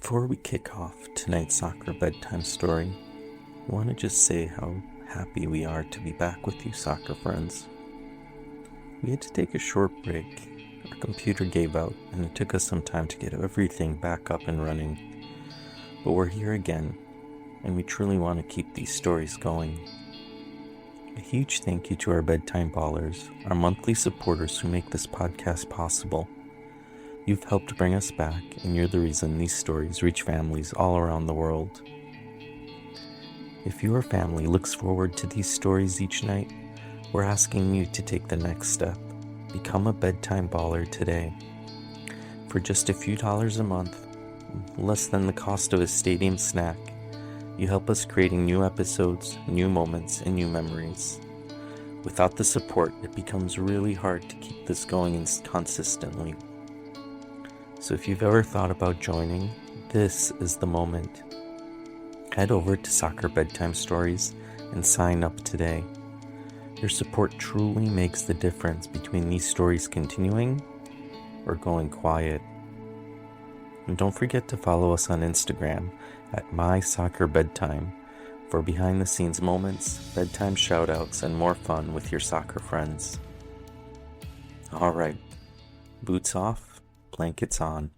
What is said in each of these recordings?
Before we kick off tonight's Soccer Bedtime Story, I want to just say how happy we are to be back with you, soccer friends. We had to take a short break. Our computer gave out, and it took us some time to get everything back up and running. But we're here again, and we truly want to keep these stories going. A huge thank you to our bedtime ballers, our monthly supporters who make this podcast possible. You've helped bring us back, and you're the reason these stories reach families all around the world. If your family looks forward to these stories each night, we're asking you to take the next step. Become a bedtime baller today. For just a few dollars a month, less than the cost of a stadium snack, you help us creating new episodes, new moments, and new memories. Without the support, it becomes really hard to keep this going consistently. So if you've ever thought about joining, this is the moment. Head over to Soccer Bedtime Stories and sign up today. Your support truly makes the difference between these stories continuing or going quiet. And don't forget to follow us on Instagram at MySoccerBedtime for behind-the-scenes moments, bedtime shoutouts, and more fun with your soccer friends. Alright, boots off, blankets on.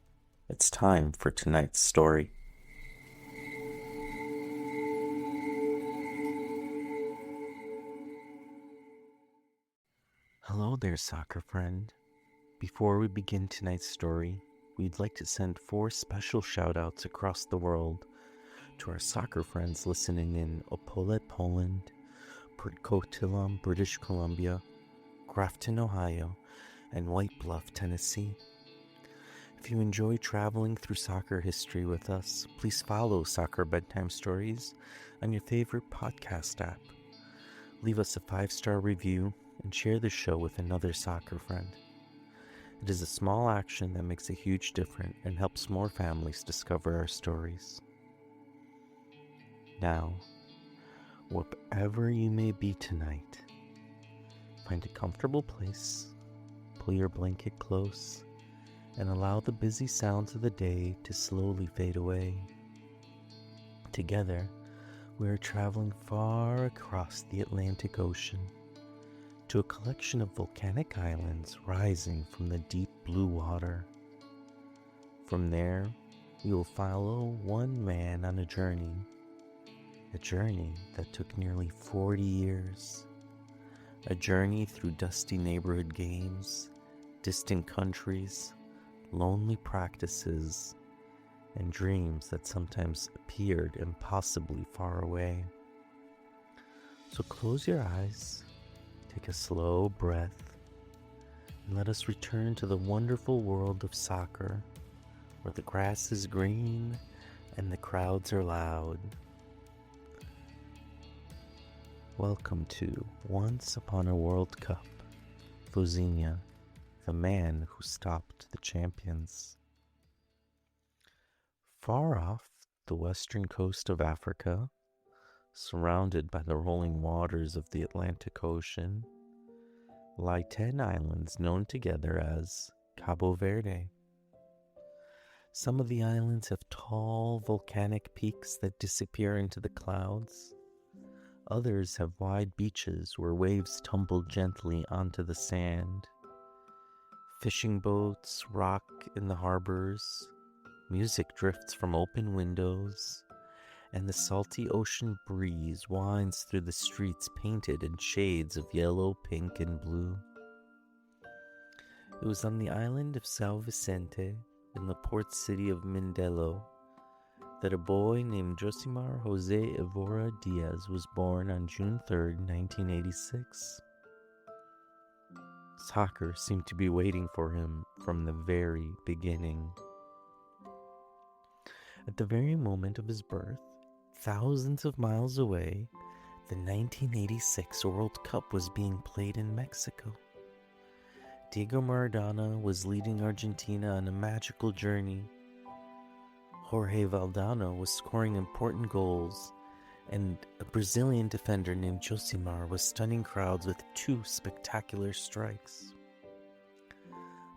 It's time for tonight's story. Hello there, soccer friend. Before we begin tonight's story, we'd like to send 4 special shoutouts across the world to our soccer friends listening in Opole, Poland, Port Coquitlam, British Columbia, Grafton, Ohio, and White Bluff, Tennessee. If you enjoy traveling through soccer history with us, please follow Soccer Bedtime Stories on your favorite podcast app. Leave us a 5-star review and share the show with another soccer friend. It is a small action that makes a huge difference and helps more families discover our stories. Now, wherever you may be tonight, find a comfortable place, pull your blanket close, and allow the busy sounds of the day to slowly fade away. Together, we are traveling far across the Atlantic Ocean to a collection of volcanic islands rising from the deep blue water. From there, we will follow one man on a journey that took nearly 40 years, a journey through dusty neighborhood games, distant countries, lonely practices, and dreams that sometimes appeared impossibly far away. So close your eyes, take a slow breath, and let us return to the wonderful world of soccer, where the grass is green and the crowds are loud. Welcome to Once Upon a World Cup, Vozinha, the man who stopped the champions. Far off the western coast of Africa, surrounded by the rolling waters of the Atlantic Ocean, lie 10 islands known together as Cabo Verde. Some of the islands have tall volcanic peaks that disappear into the clouds. Others have wide beaches where waves tumble gently onto the sand. Fishing boats rock in the harbors, music drifts from open windows, and the salty ocean breeze winds through the streets painted in shades of yellow, pink, and blue. It was on the island of São Vicente, in the port city of Mindelo, that a boy named Josimar Jose Evora Diaz was born on June 3, 1986. Soccer seemed to be waiting for him from the very beginning. At the very moment of his birth, thousands of miles away, the 1986 World Cup was being played in Mexico. Diego Maradona was leading Argentina on a magical journey. Jorge Valdano was scoring important goals, and a Brazilian defender named Josimar was stunning crowds with 2 spectacular strikes.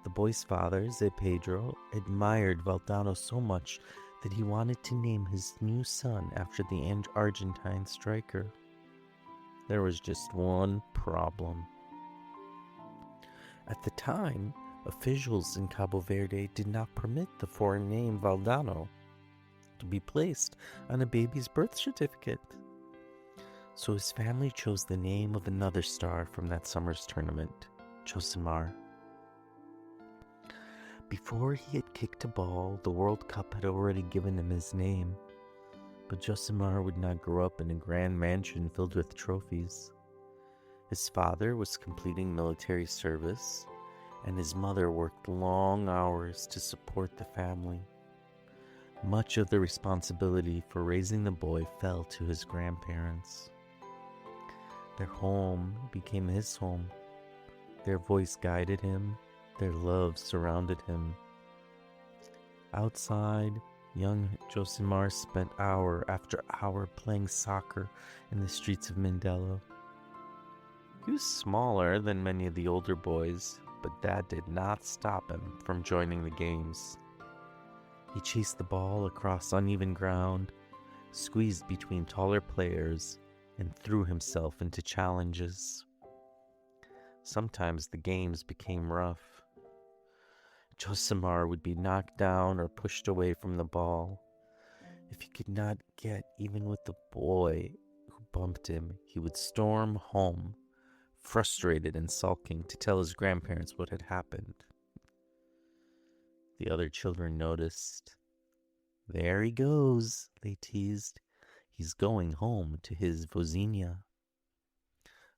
The boy's father, Zé Pedro, admired Valdano so much that he wanted to name his new son after the Argentine striker. There was just one problem. At the time, officials in Cabo Verde did not permit the foreign name Valdano to be placed on a baby's birth certificate. So his family chose the name of another star from that summer's tournament, Josimar. Before he had kicked a ball, the World Cup had already given him his name. But Josimar would not grow up in a grand mansion filled with trophies. His father was completing military service, and his mother worked long hours to support the family. Much of the responsibility for raising the boy fell to his grandparents. Their home became his home. Their voice guided him. Their love surrounded him. Outside, young Josimar spent hour after hour playing soccer in the streets of Mindelo. He was smaller than many of the older boys, but that did not stop him from joining the games. He chased the ball across uneven ground, squeezed between taller players, and threw himself into challenges. Sometimes the games became rough. Josimar would be knocked down or pushed away from the ball. If he could not get even with the boy who bumped him, he would storm home, frustrated and sulking, to tell his grandparents what had happened. The other children noticed. "There he goes," they teased. "He's going home to his Vozinha."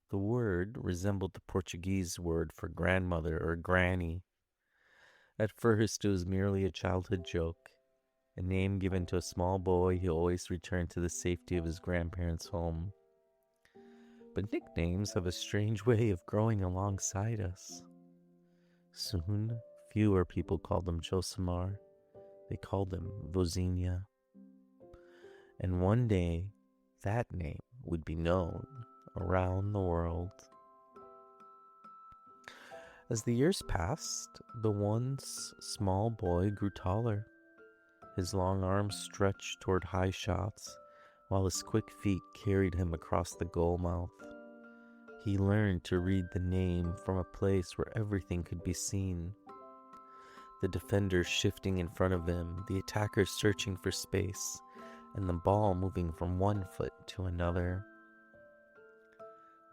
The word resembled the Portuguese word for grandmother or granny. At first, it was merely a childhood joke, a name given to a small boy who always returned to the safety of his grandparents' home. But nicknames have a strange way of growing alongside us. Soon, fewer people called him Josimar. They called him Vozinha. And one day, that name would be known around the world. As the years passed, the once small boy grew taller. His long arms stretched toward high shots, while his quick feet carried him across the goal mouth. He learned to read the name from a place where everything could be seen. The defenders shifting in front of him, the attackers searching for space, and the ball moving from one foot to another.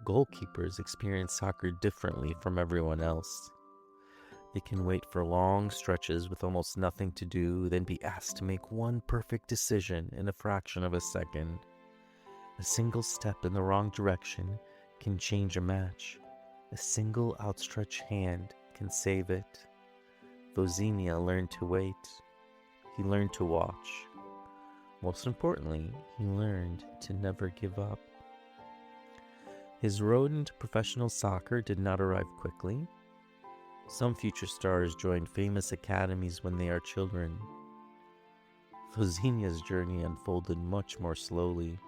Goalkeepers experience soccer differently from everyone else. They can wait for long stretches with almost nothing to do, then be asked to make one perfect decision in a fraction of a second. A single step in the wrong direction can change a match. A single outstretched hand can save it. Vozinha learned to wait. He learned to watch. Most importantly, he learned to never give up. His road into professional soccer did not arrive quickly. Some future stars joined famous academies when they are children. Vozinha's journey unfolded much more slowly.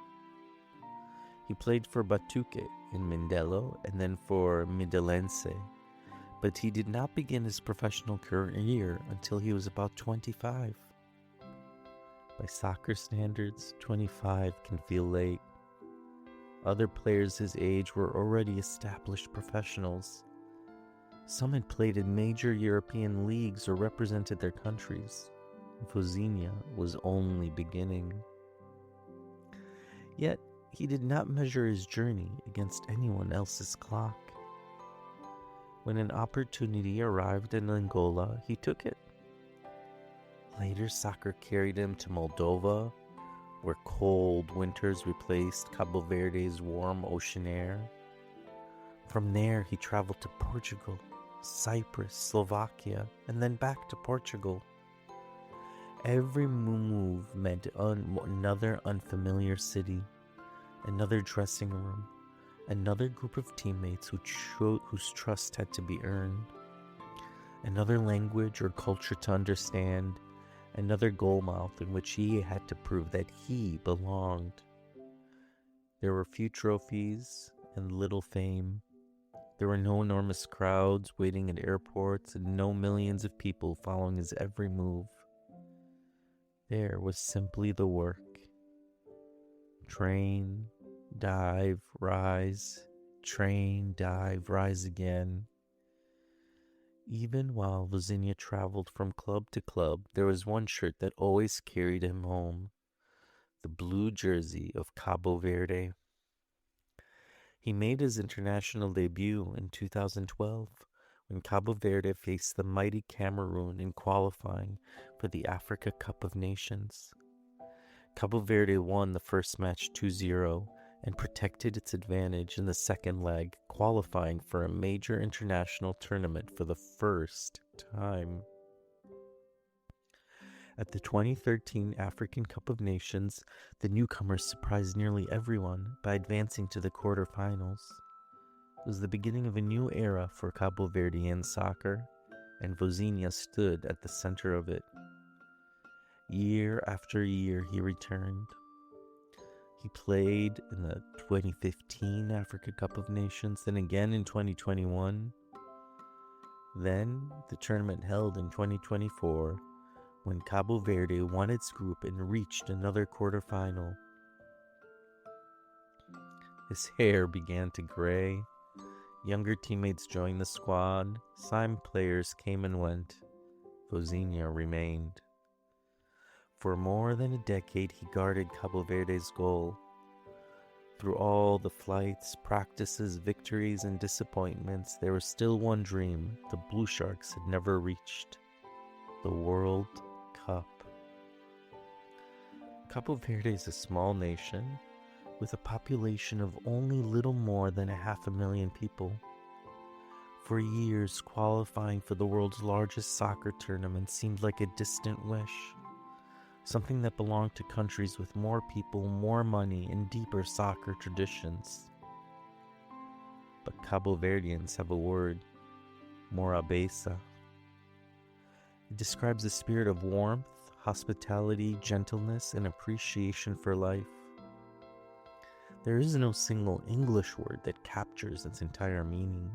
He played for Batuque in Mindelo and then for Mindelense, but he did not begin his professional career until he was about 25. By soccer standards, 25 can feel late. Other players his age were already established professionals. Some had played in major European leagues or represented their countries. Vozinha was only beginning. Yet, he did not measure his journey against anyone else's clock. When an opportunity arrived in Angola, he took it. Later, soccer carried him to Moldova, where cold winters replaced Cabo Verde's warm ocean air. From there, he traveled to Portugal, Cyprus, Slovakia, and then back to Portugal. Every move meant another unfamiliar city, another dressing room, another group of teammates whose trust had to be earned, another language or culture to understand, another goal mouth in which he had to prove that he belonged. There were few trophies and little fame. There were no enormous crowds waiting at airports and no millions of people following his every move. There was simply the work. Train, dive, rise, train, dive, rise again. Even while Vozinha traveled from club to club, there was one shirt that always carried him home, the blue jersey of Cabo Verde. He made his international debut in 2012 when Cabo Verde faced the mighty Cameroon in qualifying for the Africa Cup of Nations. Cabo Verde won the first match 2-0 and protected its advantage in the second leg, qualifying for a major international tournament for the first time. At the 2013 African Cup of Nations, the newcomers surprised nearly everyone by advancing to the quarterfinals. It was the beginning of a new era for Cabo Verdean soccer, and Vozinha stood at the center of it. Year after year he returned. He played in the 2015 Africa Cup of Nations, then again in 2021. Then the tournament held in 2024 when Cabo Verde won its group and reached another quarterfinal. His hair began to gray. Younger teammates joined the squad. Signed players came and went. Vozinha remained. For more than a decade, he guarded Cabo Verde's goal. Through all the flights, practices, victories, and disappointments, there was still one dream the Blue Sharks had never reached: the World Cup. Cabo Verde is a small nation with a population of only little more than 500,000 people. For years, qualifying for the world's largest soccer tournament seemed like a distant wish. Something that belonged to countries with more people, more money, and deeper soccer traditions. But Cabo Verdeans have a word, morabeza. It describes a spirit of warmth, hospitality, gentleness, and appreciation for life. There is no single English word that captures its entire meaning.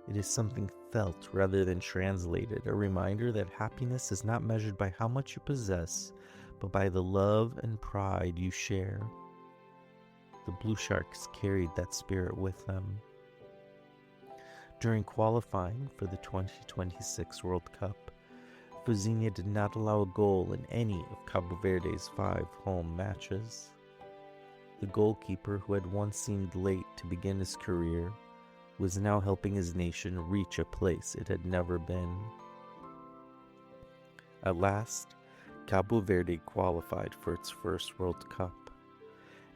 It is something felt rather than translated, a reminder that happiness is not measured by how much you possess, but by the love and pride you share. The Blue Sharks carried that spirit with them. During qualifying for the 2026 World Cup, Vozinha did not allow a goal in any of Cabo Verde's 5 home matches. The goalkeeper, who had once seemed late to begin his career, was now helping his nation reach a place it had never been. At last, Cabo Verde qualified for its first World Cup,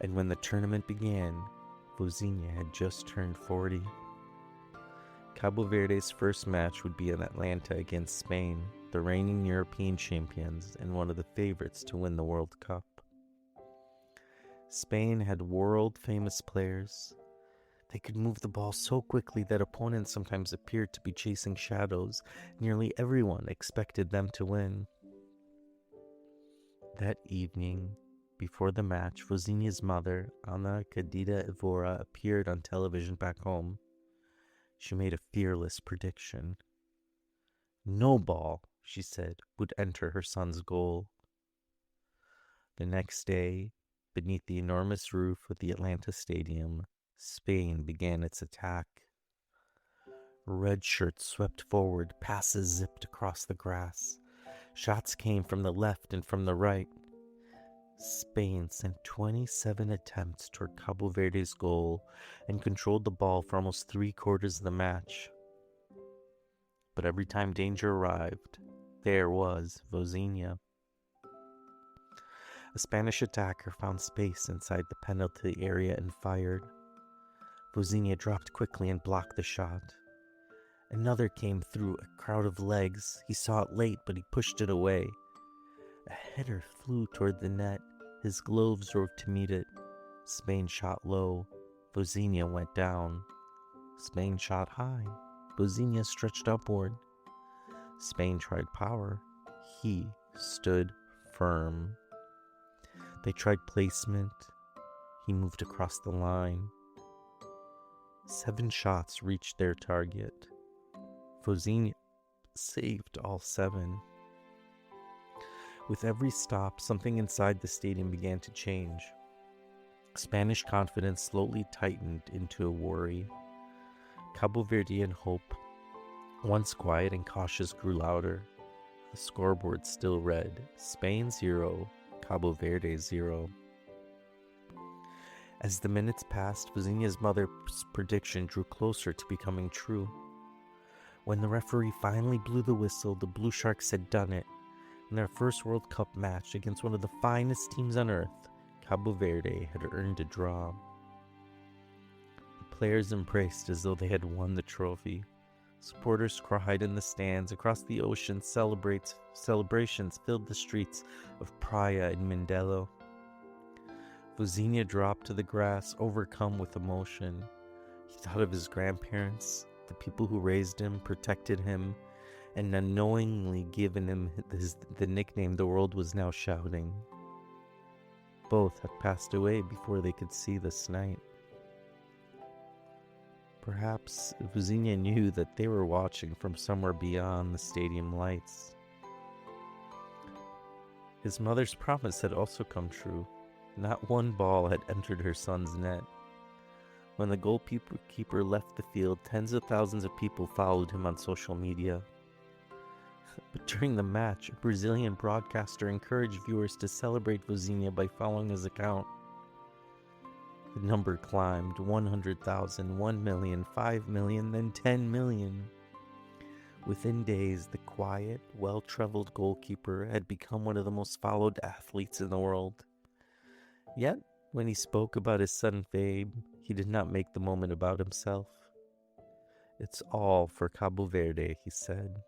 and when the tournament began, Vozinha had just turned 40. Cabo Verde's first match would be in Atlanta against Spain, the reigning European champions and one of the favorites to win the World Cup. Spain had world-famous players. They could move the ball so quickly that opponents sometimes appeared to be chasing shadows. Nearly everyone expected them to win. That evening, before the match, Vozinha's mother, Ana Cadida Evora, appeared on television back home. She made a fearless prediction. No ball, she said, would enter her son's goal. The next day, beneath the enormous roof of the Atlanta Stadium, Spain began its attack. Red shirts swept forward, passes zipped across the grass. Shots came from the left and from the right. Spain sent 27 attempts toward Cabo Verde's goal and controlled the ball for almost 3/4 of the match. But every time danger arrived, there was Vozinha. A Spanish attacker found space inside the penalty area and fired. Vozinha dropped quickly and blocked the shot. Another came through a crowd of legs. He saw it late, but he pushed it away. A header flew toward the net. His gloves rode to meet it. Spain shot low. Vozinha went down. Spain shot high. Vozinha stretched upward. Spain tried power. He stood firm. They tried placement. He moved across the line. 7 shots reached their target. Vozinha saved all 7. With every stop, something inside the stadium began to change. Spanish confidence slowly tightened into a worry. Cabo Verdean hope, once quiet and cautious, grew louder. The scoreboard still read, Spain 0, Cabo Verde 0. As the minutes passed, Vozinha's mother's prediction drew closer to becoming true. When the referee finally blew the whistle, the Blue Sharks had done it. In their first World Cup match against one of the finest teams on earth, Cabo Verde had earned a draw. The players embraced as though they had won the trophy. Supporters cried in the stands. Across the ocean, celebrations filled the streets of Praia and Mindelo. Vozinha dropped to the grass, overcome with emotion. He thought of his grandparents, the people who raised him, protected him, and unknowingly given him the nickname the world was now shouting. Both had passed away before they could see this night. Perhaps Vozinha knew that they were watching from somewhere beyond the stadium lights. His mother's promise had also come true. Not one ball had entered her son's net. When the goalkeeper left the field, tens of thousands of people followed him on social media. But during the match, a Brazilian broadcaster encouraged viewers to celebrate Vozinha by following his account. The number climbed: 100,000, 1 million, 5 million, then 10 million. Within days, the quiet, well-traveled goalkeeper had become one of the most followed athletes in the world. Yet, when he spoke about his son Fabe, he did not make the moment about himself. "It's all for Cabo Verde," he said.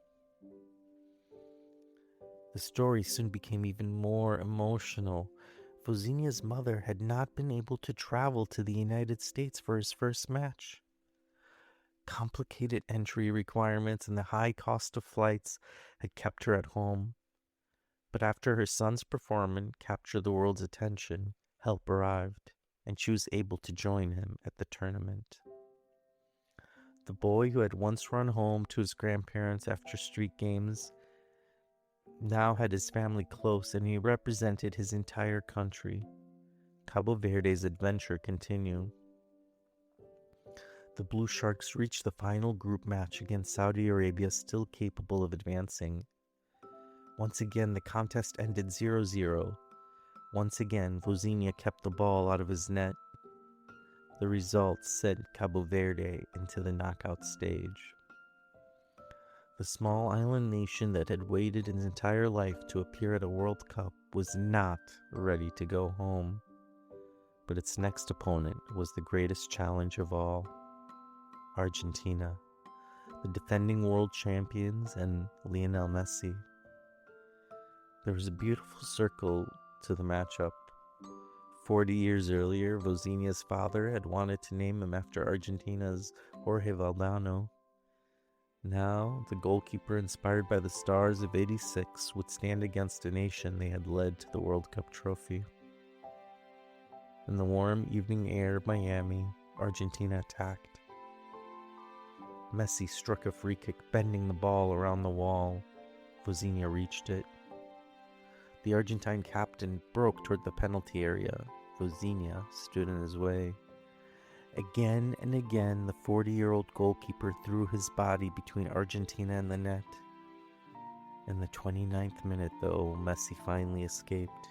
The story soon became even more emotional. Vozinha's mother had not been able to travel to the United States for his first match. Complicated entry requirements and the high cost of flights had kept her at home. But after her son's performance captured the world's attention, help arrived, and she was able to join him at the tournament. The boy who had once run home to his grandparents after street games now had his family close, and he represented his entire country. Cabo Verde's adventure continued. The Blue Sharks reached the final group match against Saudi Arabia, still capable of advancing. Once again, the contest ended 0-0. Once again, Vozinha kept the ball out of his net. The result sent Cabo Verde into the knockout stage. The small island nation that had waited its entire life to appear at a World Cup was not ready to go home. But its next opponent was the greatest challenge of all: Argentina, the defending world champions, and Lionel Messi. There was a beautiful circle to the matchup. 40 years earlier, Vozinha's father had wanted to name him after Argentina's Jorge Valdano. Now, the goalkeeper, inspired by the stars of '86, would stand against a nation they had led to the World Cup trophy. In the warm evening air of Miami, Argentina attacked. Messi struck a free kick, bending the ball around the wall. Vozinha reached it. The Argentine captain broke toward the penalty area. Vozinha stood in his way. Again and again, the 40-year-old goalkeeper threw his body between Argentina and the net. In the 29th minute, though, Messi finally escaped.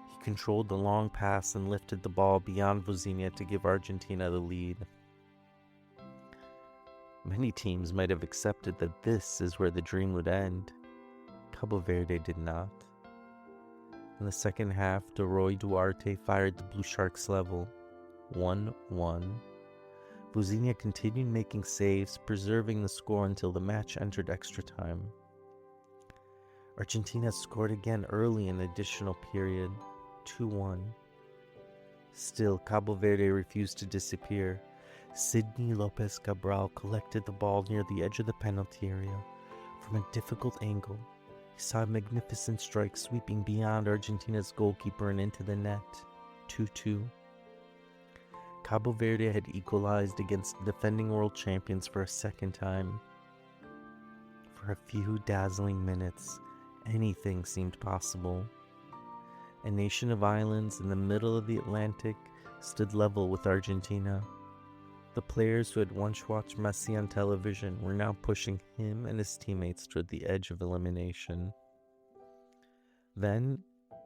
He controlled the long pass and lifted the ball beyond Vozinha to give Argentina the lead. Many teams might have accepted that this is where the dream would end. Cabo Verde did not. In the second half, Roy Duarte fired the Blue Sharks level. 1-1. Vozinha continued making saves, preserving the score until the match entered extra time. Argentina scored again early in the additional period, 2-1. Still, Cabo Verde refused to disappear. Sidney Lopez Cabral collected the ball near the edge of the penalty area. From a difficult angle, he saw a magnificent strike sweeping beyond Argentina's goalkeeper and into the net, 2-2. Cabo Verde had equalized against the defending world champions for a second time. For a few dazzling minutes, Anything seemed possible. A nation of islands in the middle of the Atlantic stood level with Argentina. The players who had once watched Messi on television were now pushing him and his teammates toward the edge of elimination. Then,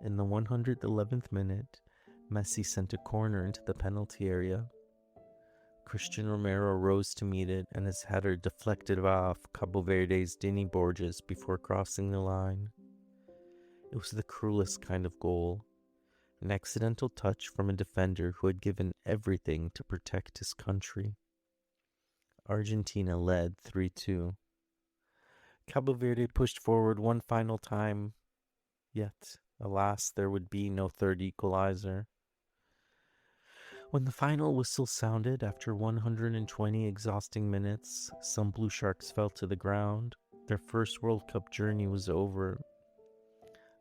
in the 111th minute, Messi sent a corner into the penalty area. Christian Romero rose to meet it, and his header deflected off Cabo Verde's Dini Borges before crossing the line. It was the cruelest kind of goal, an accidental touch from a defender who had given everything to protect his country. Argentina led 3-2. Cabo Verde pushed forward one final time, yet, alas, there would be no third equalizer. When the final whistle sounded after 120 exhausting minutes, some Blue Sharks fell to the ground. Their first World Cup journey was over.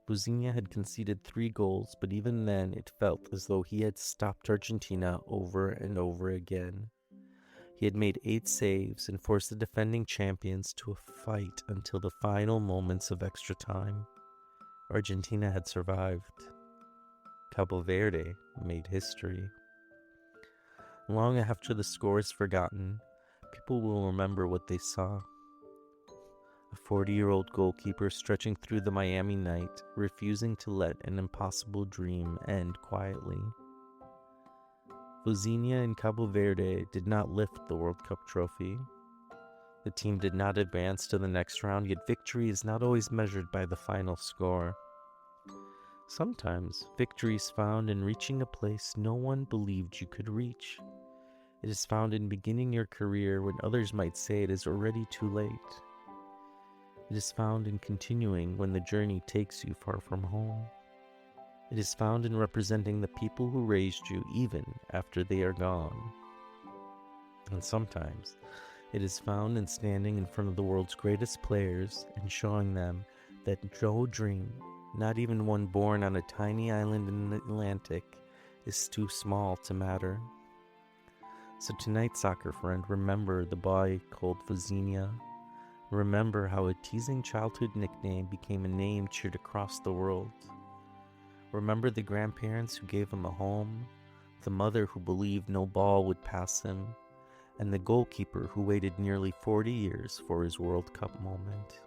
Vozinha had conceded 3 goals, but even then it felt as though he had stopped Argentina over and over again. He had made 8 saves and forced the defending champions to a fight until the final moments of extra time. Argentina had survived. Cabo Verde made history. Long after the score is forgotten, people will remember what they saw. A 40-year-old goalkeeper stretching through the Miami night, refusing to let an impossible dream end quietly. Vozinha and Cabo Verde did not lift the World Cup trophy. The team did not advance to the next round, yet victory is not always measured by the final score. Sometimes victory is found in reaching a place no one believed you could reach. It is found in beginning your career when others might say it is already too late. It is found in continuing when the journey takes you far from home. It is found in representing the people who raised you even after they are gone. And sometimes it is found in standing in front of the world's greatest players and showing them that no dream, not even one born on a tiny island in the Atlantic, is too small to matter. So tonight, soccer friend, remember the boy called Vozinha. Remember how a teasing childhood nickname became a name cheered across the world. Remember the grandparents who gave him a home, the mother who believed no ball would pass him, and the goalkeeper who waited nearly 40 years for his World Cup moment.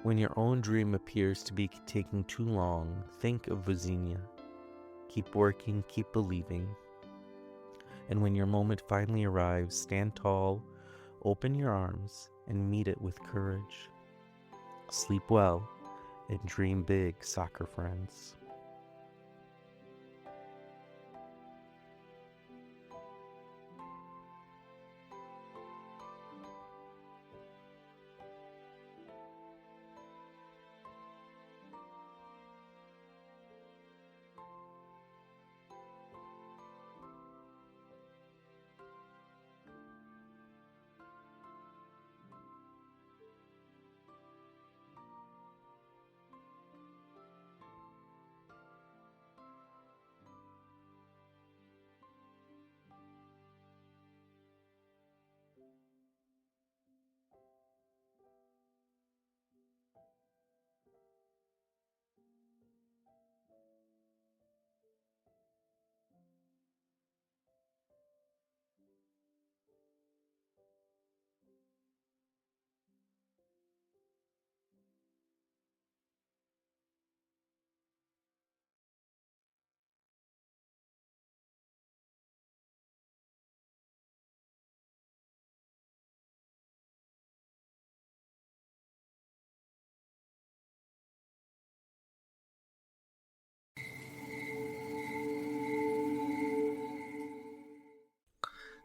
When your own dream appears to be taking too long, think of Vozinha. Keep working, keep believing. And when your moment finally arrives, stand tall, open your arms, and meet it with courage. Sleep well and dream big, soccer friends.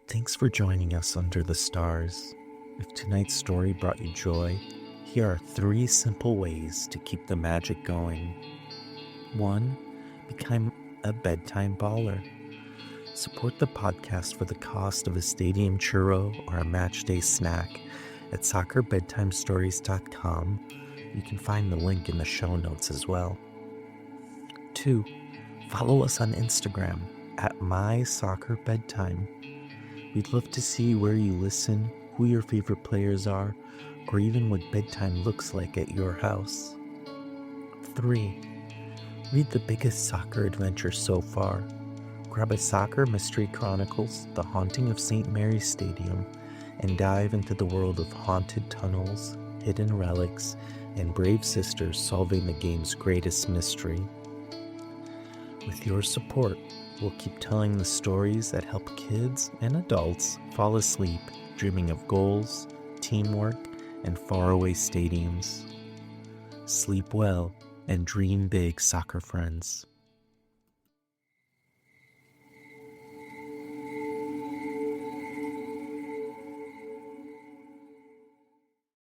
Thanks for joining us under the stars. If tonight's story brought you joy, here are 3 simple ways to keep the magic going. 1. Become a bedtime baller. Support the podcast for the cost of a stadium churro or a match day snack at soccerbedtimestories.com. You can find the link in the show notes as well. 2. Follow us on Instagram at MySoccerBedtime. We'd love to see where you listen, who your favorite players are, or even what bedtime looks like at your house. 3. Read the biggest soccer adventure so far. Grab a Soccer Mystery Chronicles, The Haunting of St. Mary's Stadium, and dive into the world of haunted tunnels, hidden relics, and brave sisters solving the game's greatest mystery. With your support, we'll keep telling the stories that help kids and adults fall asleep dreaming of goals, teamwork, and faraway stadiums. Sleep well and dream big, soccer friends.